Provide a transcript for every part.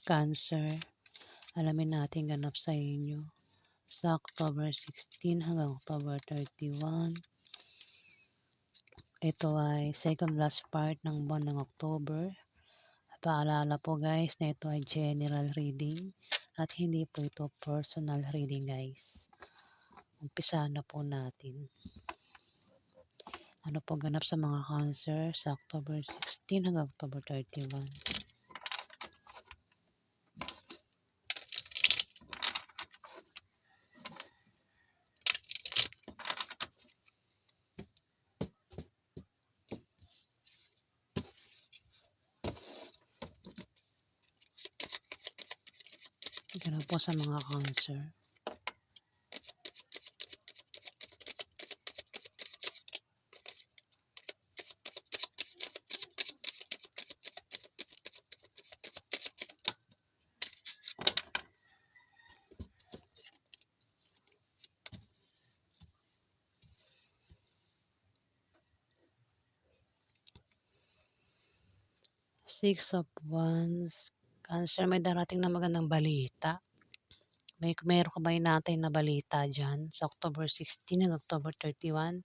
Cancer, alamin natin ganap sa inyo sa October 16 hanggang October 31. Ito ay second last part ng buwan ng October. Paalala po guys na ito ay general reading at hindi po ito personal reading guys. Umpisa na po natin. Ano po ganap sa mga Cancer sa October 16 hanggang October 31? Ganap po sa mga Cancer. Six of Wands. Cancer, may darating na magandang balita. Meron ka ba inaantay na balita dyan sa October 16 hanggang October 31?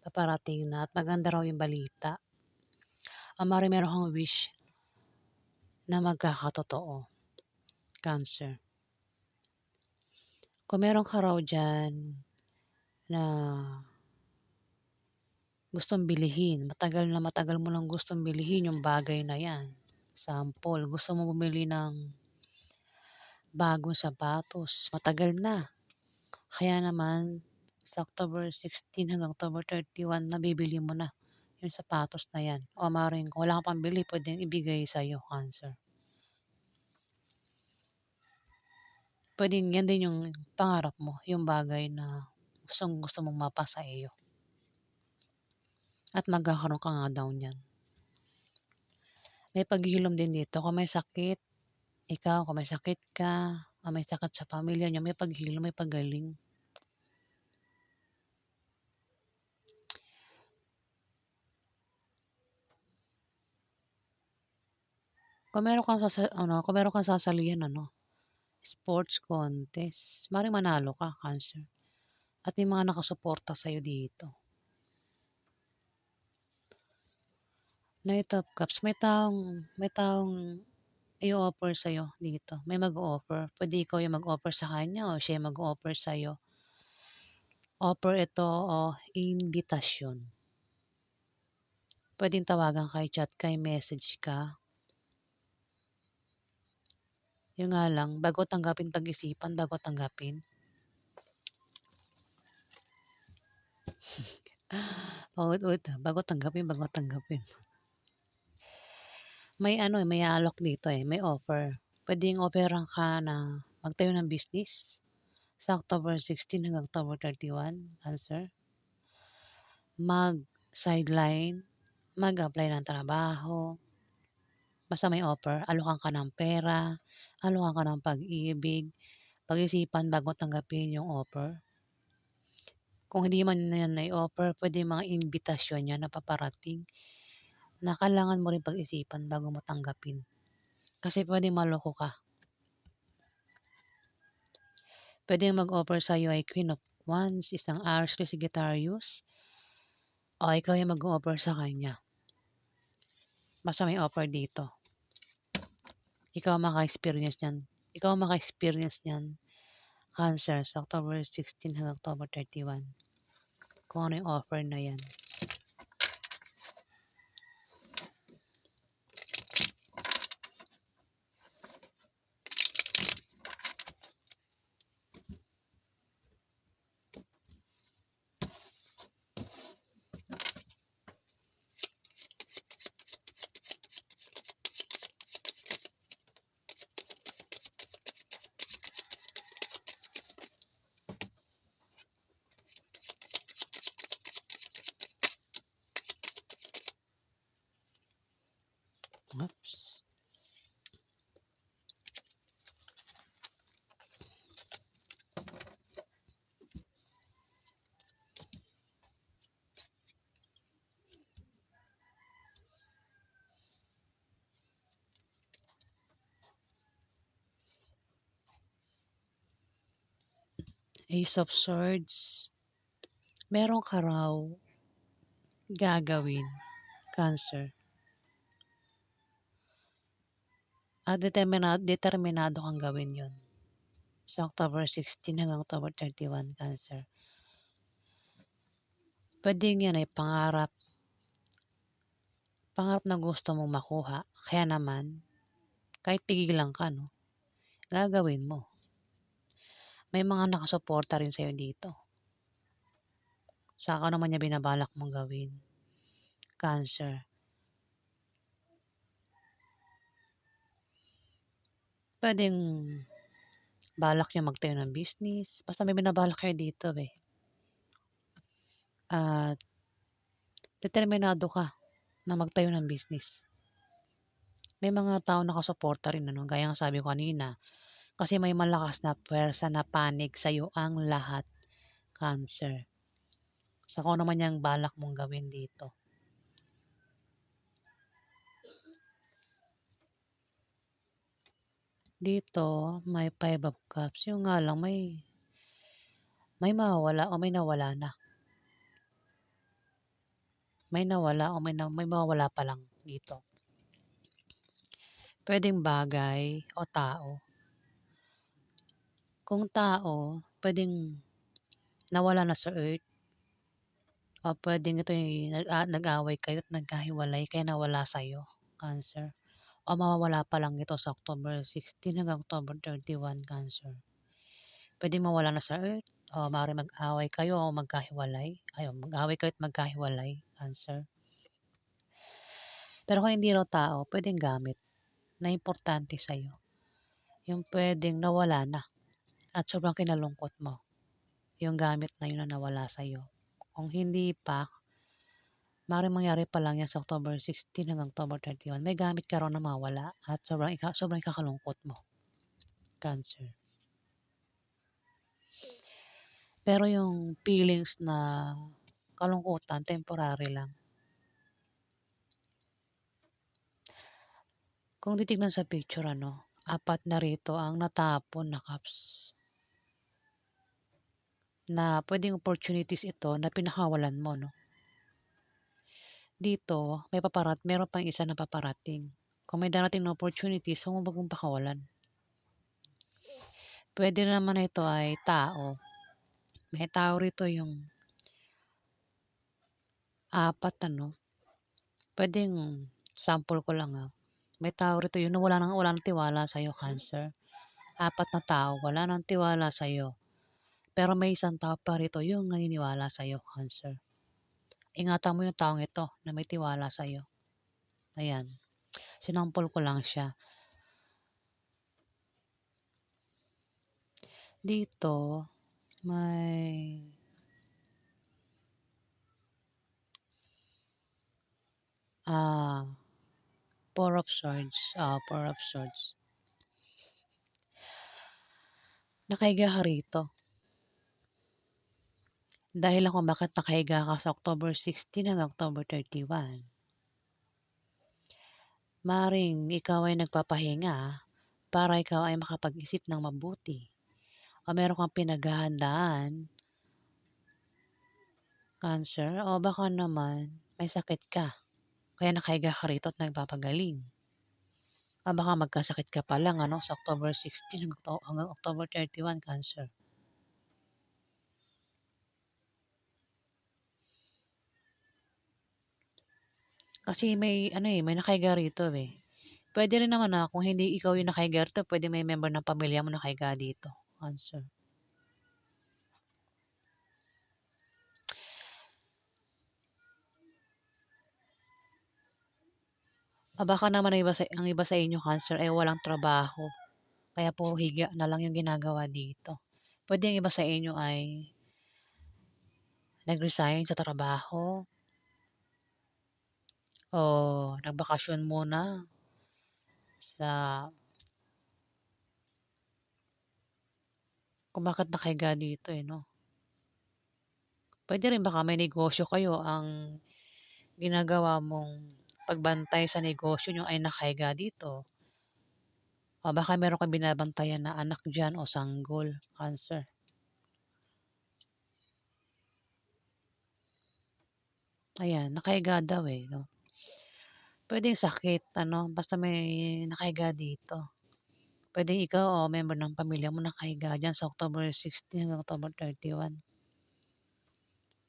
Paparating na at maganda raw yung balita. Meron kang wish na magkakatotoo. Cancer. Kung meron ka raw dyan na gustong bilihin, matagal mo lang gustong bilihin yung bagay na yan. Sample, gusto mo bumili ng bagong sapatos, matagal na. Kaya naman, sa October 16 hanggang October 31, nabibili mo na yung sapatos na yan. O maaaring kung wala kang pambili, pwedeng ibigay sa'yo, Cancer. Pwedeng yan din yung pangarap mo, yung bagay na gusto mong mapa sa iyo. At magkakaroon ka nga daw niyan. May paghihilom din dito. Kung may sakit, ikaw, kung may sakit ka, o may sakit sa pamilya niyo, may paghilom, may pagaling. Kung meron kang sasalihan, sports contest, maaaring manalo ka, Cancer. At may mga nakasuporta sa'yo dito. Knight of Cups, may taong i-offer sa'yo dito. May mag-offer. Pwede ikaw yung mag-offer sa kanya o siya yung mag-offer sa'yo. Offer ito o invitasyon. Pwedeng tawagan kay chat kay message ka. Yung nga lang, bago tanggapin, pag-isipan, bago tanggapin. Paulit-ulit bago tanggapin, bago tanggapin. May alok dito may offer. Pwedeng offeran ka na magtayo ng business sa October 16 hanggang October 31, Cancer. Mag-sideline, mag-apply ng trabaho. Basta may offer, alokan ka ng pera, alokan ka ng pag-ibig, pag-isipan bago tanggapin yung offer. Kung hindi man yan na-offer, pwede mga imbitasyon yan na paparating na kailangan mo rin pag-isipan bago mo tanggapin. Kasi pwede maloko ka. Pwede mag-offer sa'yo ay Queen of Wands, isang Aries, Sagittarius, o ikaw yung mag-offer sa kanya. Basta may offer dito. Ikaw ang maka-experience niyan. Cancer sa October 16 hanggang October 31. Kung ano yung offer na yan. Oops. Ace of Swords, meron ka raw gagawin, Cancer. At determinado kang gawin yon sa October 16 hanggang October 31, Cancer. Puwedeng yan ay pangarap, pangarap na gusto mong makuha. Kaya naman, kahit pigilan ka 'no, gagawin mo. May mga nakasuporta rin sa'yo dito, sa kung ano man yung binabalak mong gawin, Cancer. Puwedeng balak niyong magtayo ng business, basta may binabalak kayo dito, eh, at determinado ka na magtayo ng business. May mga taong nakasuporta rin ano, gaya ng sabi ko kanina, kasi may malakas na puwersa na panig sa'yo ang lahat, Cancer. Sa kung ano man yang balak mong gawin dito. Dito may Five of Cups, yun nga lang may mawawala o may nawala na. May nawala o may mawawala pa lang dito. Puwedeng bagay o tao. Kung tao, puwedeng nawala na sa earth o puwedeng ito'y nag-away kayo at nagkahiwalay kaya nawala sa'yo, Cancer. O mawawala pa lang ito sa October 16 hanggang October 31, Cancer. Puwedeng mawala na sa earth o maaaring mag-away kayo o magkahiwalay. Ayun, mag-away kayo at magkahiwalay, Cancer. Pero kung hindi raw tao, puwedeng gamit na importante sa'yo. Yung puwedeng nawala na at sobrang kinalungkot mo yung gamit na yun na nawala sa'yo. Kung hindi pa, maaaring mangyari pa lang yan sa October 16 hanggang October 31. May gamit ka raw na mawala at sobrang ikakalungkot mo, Cancer. Pero yung feelings na kalungkutan temporary lang. Kung titignan sa picture ano, 4 na rito ang natapon na cups. Na puwedeng opportunities ito na pinakawalan mo 'no. Dito meron pang isa na paparating. Kung may darating na opportunities, huwag mong pakawalan. Puwede naman na ito ay tao. May tao rito yung 4 ano, puwedeng sample ko lang, may tao rito yun na wala ng tiwala sa'yo, Cancer. 4 na tao, wala ng tiwala sa'yo. Pero may isang tao pa rito yung naniniwala sa'yo, Cancer. Ingatan mo yung taong ito na may tiwala sa'yo. Ayan, sinampol ko lang siya. Dito may 4 of Swords, 4 of Swords. Nakahiga ka rito. Dahilan kung bakit nakahiga ka sa October 16 hanggang October 31. Maaaring ikaw ay nagpapahinga para ikaw ay makapag-isip ng mabuti o meron kang pinaghahandaan, Cancer, o baka naman may sakit ka kaya nakahiga ka rito at nagpapagaling. O baka magkasakit ka pa lang ano, sa October 16 hanggang October 31, Cancer. Kasi may ano, may nakahiga rito, eh. Puwede rin naman na kung hindi ikaw yung nakahiga rito, puwede may member ng pamilya mo nakahiga dito, Cancer. O baka naman ang iba sa inyo, Cancer, ay walang trabaho, kaya puro higa na lang yung ginagawa dito. Puwede ang iba sa inyo ay nag-resign sa trabaho o nagbakasyon muna sa kung bakit nakahiga dito, eh, 'no. Puwede rin baka may negosyo kayo, ang ginagawa mong pagbantay sa negosyo niyo ay nakahiga dito. O baka meron kang binabantayan na anak diyan o sanggol, Cancer. Ayan, nakahiga daw, eh, 'no. Puwedeng sakit ano, basta may nakahiga dito. Puwedeng ikaw o member ng pamilya mo nakahiga diyan sa October 16 hanggang October 31.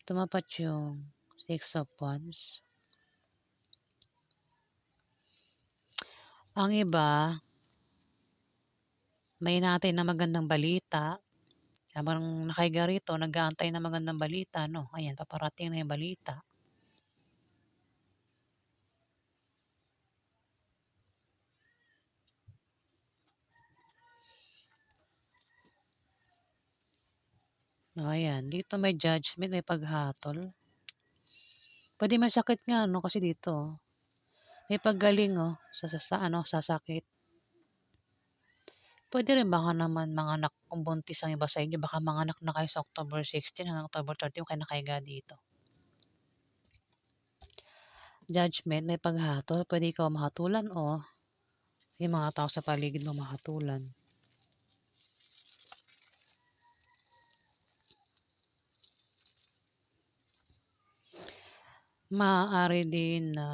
Tumapat yung Six of Wands. Ang iba, may inaantay na magandang balita, habang nakahiga rito nag-aantay ng magandang balita 'no, ayan paparating na yung balita. Oh, ayan, dito may judgment, may paghatol. Puwede may sakit nga 'no, kasi dito, oh, may paggaling, oh, sa ano, sa sakit. Puwede rin baka naman manganak kung buntis ang iba sa inyo, baka manganak na kayo sa October 16 hanggang October 31 kayo nakahiga dito. Judgment, may paghatol, puwede ikaw mahatulan o yung mga tao sa paligid mo mahatulan. Maaari din na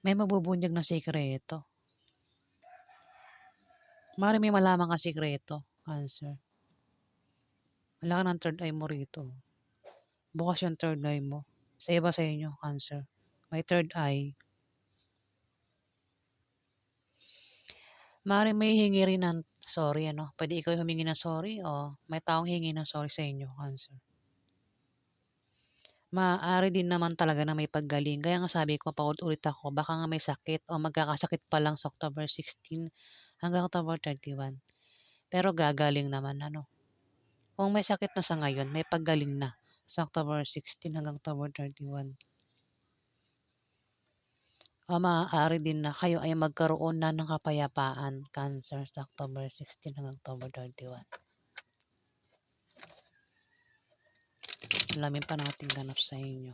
may mabubunyag na sikreto. Maaaring may malaman kang sikreto, Cancer. Wala ka ng third eye mo rito. Bukas yung third eye mo. Sa iba sa inyo, Cancer. May third eye. Maaaring may hingi rin ng sorry ano. Puwede ikaw yung humingi ng sorry o may taong hingi ng sorry sa inyo, Cancer. Maaari din naman talaga na may paggaling. Kaya nga sabi ko paulit-ulit ako, baka nga may sakit o magkakasakit pa lang sa October 16 hanggang October 31. Pero gagaling naman ano. Kung may sakit na sa ngayon, may paggaling na sa October 16 hanggang October 31. O maaari din na kayo ay magkaroon na ng kapayapaan, Cancer, sa October 16 hanggang October 31. Alamin pa natin ganap sa inyo.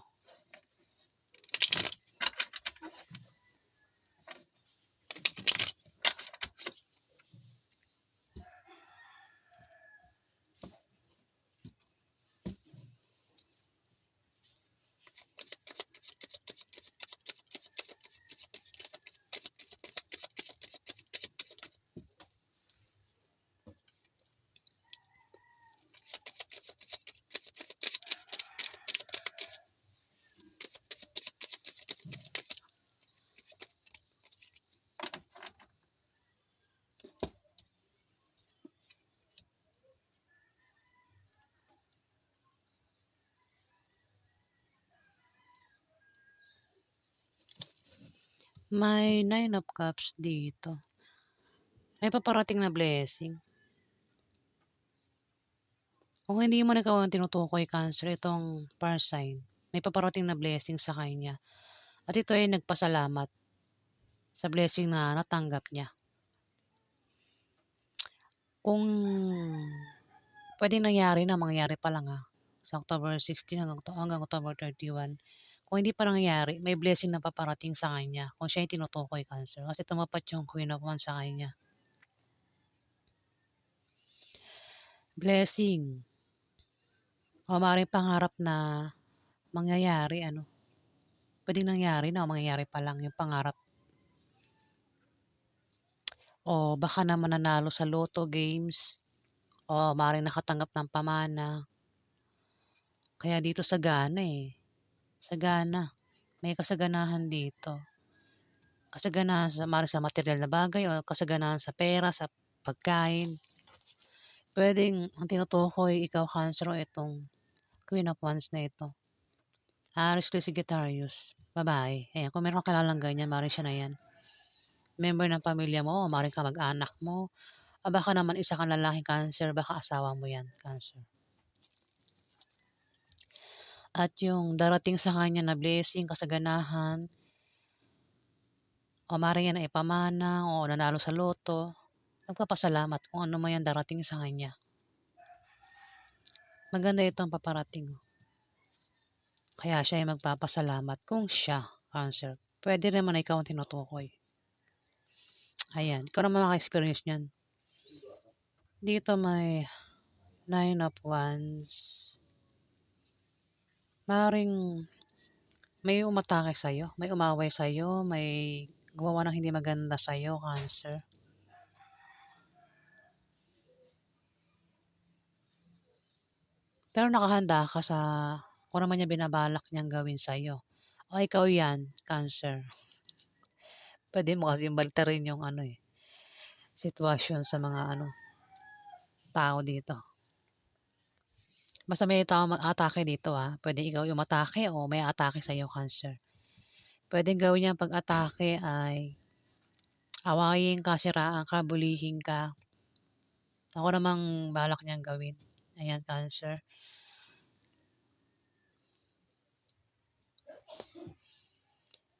May Nine of Cups dito. May paparating na blessing. Kung hindi mo na ikaw ang tinutukoy, Cancer, itong fire sign, may paparating na blessing sa kanya. At ito ay nagpasalamat sa blessing na natanggap niya. Kung puwedeng nangyari na, mangyayari pa lang, sa October 16 hanggang October 31. Kung hindi pa nangyayari, may blessing na paparating sa kanya kung siya yung tinutukoy, Cancer. Kasi tumapat yung Queen of Wands sa kanya. Blessing o maaaring pangarap na mangyayari ano, puwedeng nangyari na o mangyayari pa lang yung pangarap. O baka naman nanalo sa lotto games o maaaring nakatanggap ng pamana. Kaya dito sagana, eh, sagana. May kasaganahan dito. Kasaganahan sa maaaring sa materyal na bagay o kasaganahan sa pera, sa pagkain. Puwedeng ang tinutukoy ikaw, Cancer, o itong Queen of Wands na ito. Aries to Sagittarius, babae. Ayan, kung meron kang kilalang ganyan, maaaring siya na 'yan. Member ng pamilya mo o maaaring kamag-anak mo o baka naman isa kang lalaking Cancer, baka asawa mo 'yan, Cancer. At yung darating sa kanya na blessing, kasaganahan o maaaring yan ay pamana o nanalo sa lotto, nagpapasalamat kung ano man yang darating sa kanya. Maganda itong paparating, oh. Kaya siya ay magpapasalamat kung siya, Cancer. Puwede naman na ikaw ang tinutukoy. Ayan, ikaw naman maka-experience niyan. Dito may Nine of Wands. Maaaring may umatake sa'yo, may umaway sa'yo, may gumawa ng hindi maganda sa'yo, Cancer. Pero nakahanda ka sa kung ano man yung binabalak niyang gawin sa'yo. O ikaw 'yan, Cancer. Puwede mo kasing baliktarin yung ano, sitwasyon sa mga tao dito. Basta may taong mag-atake dito, puwedeng ikaw yung umatake o may atake sa'yo, Cancer. Puwedeng gawin niyang pag-atake ay awayin ka, siraan ka, bulihin ka, kung namang balak niyang gawin. Ayan, Cancer.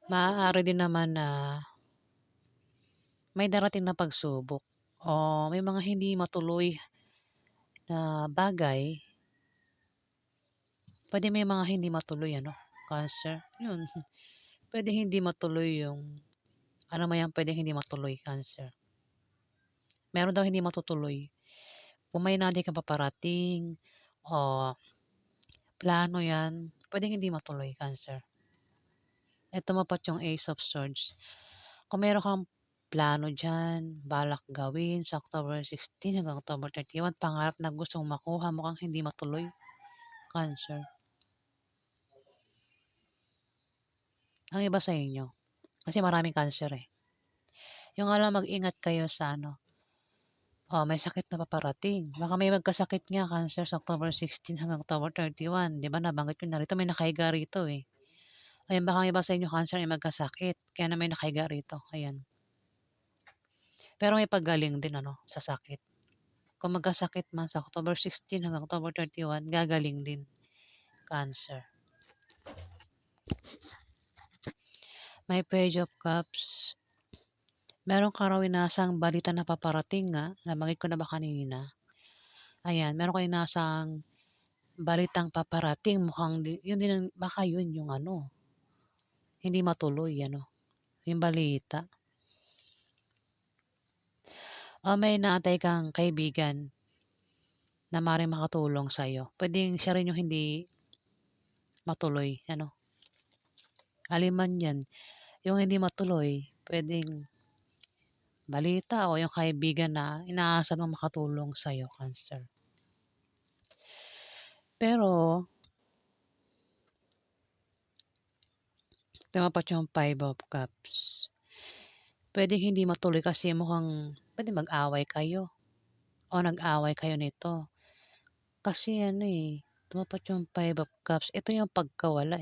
Maaari din naman na may darating na pagsubok o may mga hindi matuloy na bagay. Puwede may mga hindi matuloy Cancer. 'Yun, puwedeng hindi matuloy yung ano man 'yan puwedeng hindi matuloy, Cancer. Meron daw hindi matutuloy. Kung may nadi kang paparating o plano 'yan, puwedeng hindi matuloy, Cancer. Eh, tumapat yung Ace of Swords. Kung meron kang plano diyan, balak gawin sa October 16 hanggang October 31, pangarap na gustong makuha, mukhang hindi matuloy, Cancer. Ang iba sa inyo, kasi maraming Cancer, yung nga lang mag-ingat kayo sa may sakit na paparating. Baka may magkasakit nga, Cancer, sa October 16 hanggang October 31. 'Di ba nabanggit ko na rito, may nakahiga rito, Ayan, baka ang iba sa inyo, Cancer, ay magkasakit, kaya na may nakahiga rito, ayan. Pero may paggaling din sa sakit. Kung magkasakit man sa October 16 hanggang October 31, gagaling din, Cancer. May Page of Cups. Meron ka raw inasang balita na paparating nga, nabanggit ko na ba kanina? Ayan, meron kang inasang balitang paparating, mukhang yun din baka yun yung hindi matuloy yung balita. O may inaantay kang kaibigan na maaaring makatulong sa'yo. Puwedeng siya rin yung hindi matuloy, alin man 'yan. Yung hindi matuloy, puwedeng balita o yung kaibigan na inaasahan mong makatulong sa'yo, Cancer. Pero tumapat yung Five of Cups. Puwedeng hindi matuloy kasi mukhang puwedeng mag-away kayo o nag-away kayo nito. Kasi tumapat yung Five of Cups, ito yung pagkawala,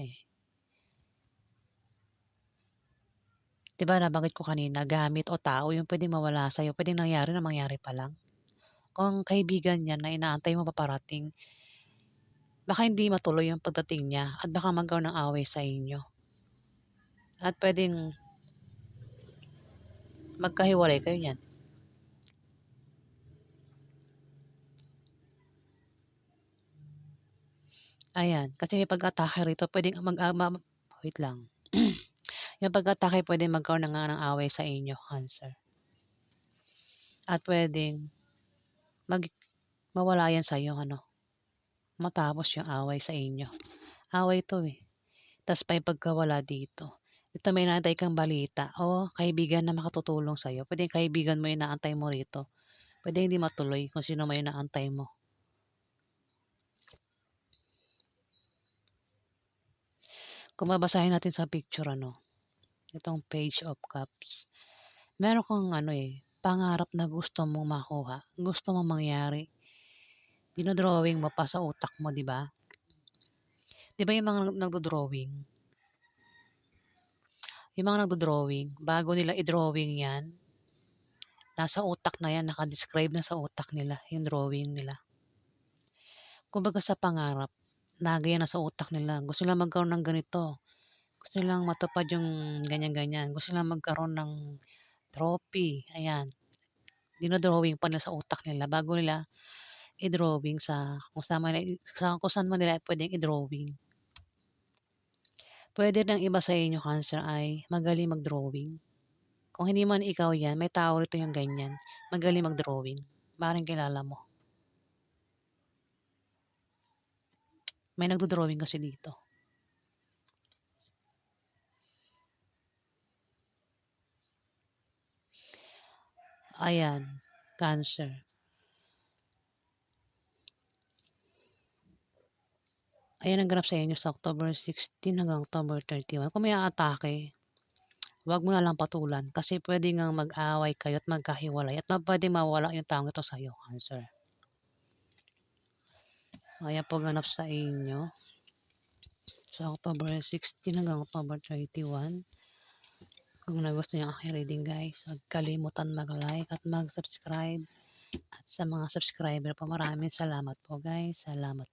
'Di ba nabanggit ko kanina gamit o tao yung puwedeng mawala sa'yo, puwedeng nangyari na mangyari pa lang. Kung kaibigan niya na inaantay mo paparating, baka hindi matuloy yung pagdating niya at baka magkaroon ng away sa inyo. At puwedeng magkahiwalay kayo niyan. Ayan, kasi may pag-atake rito puwedeng wait lang. Yung pag-atake puwedeng magkaroon na nga ng away sa inyo, Cancer. At puwedeng mag mawala yan sa'yo matapos yung away sa inyo. Away 'to, ta's may pagkawala dito. Ito may inaantay kang balita o kaibigan na makatutulong sa'yo. Puwedeng kaibigan mo yung inaantay mo rito. Puwedeng hindi matuloy kung sino man yung inaantay mo. Kung babasahin natin sa picture itong Page of Cups, meron kang pangarap na gusto mong makuha, gusto mong mangyari. Dino-drawing mo pa sa utak mo, 'di ba? 'Di ba yung mga nagdo-drawing, bago nila i-drawing 'yan, nasa utak na 'yan, naka-describe na sa utak nila yung drawing nila. Kumbaga sa pangarap, nagaya na sa utak nila, gusto nilang magkaroon ng ganito, gusto nilang matupad yung ganyan-ganyan, gusto nilang magkaroon ng trophy, ayan. Dino-drawing pa nila sa utak nila bago nila i-drawing kung saan man nila puwedeng i-drawing. Puwede ng iba sa inyo, Cancer, ay magaling mag-drawing. Kung hindi man ikaw 'yan, may tao rito yung ganyan, magaling mag-drawing. Maaaring kilala mo. May nagdo-drawing kasi dito. Ayan, Cancer. Ayan ang ganap sa inyo sa October 16 hanggang October 31. Kung may aatake, wag mo na lang patulan kasi puwede ngang mag-away kayo at magkahiwalay at puwedeng mawala yung taong ito sa'yo, Cancer. Ayan po ganap sa inyo sa October 16 hanggang October 31. Kung nagustuhan niyo ang aking reading guys, huwag kalimutan mag-like at mag-subscribe. At sa mga subscriber po, maraming salamat po guys. Salamat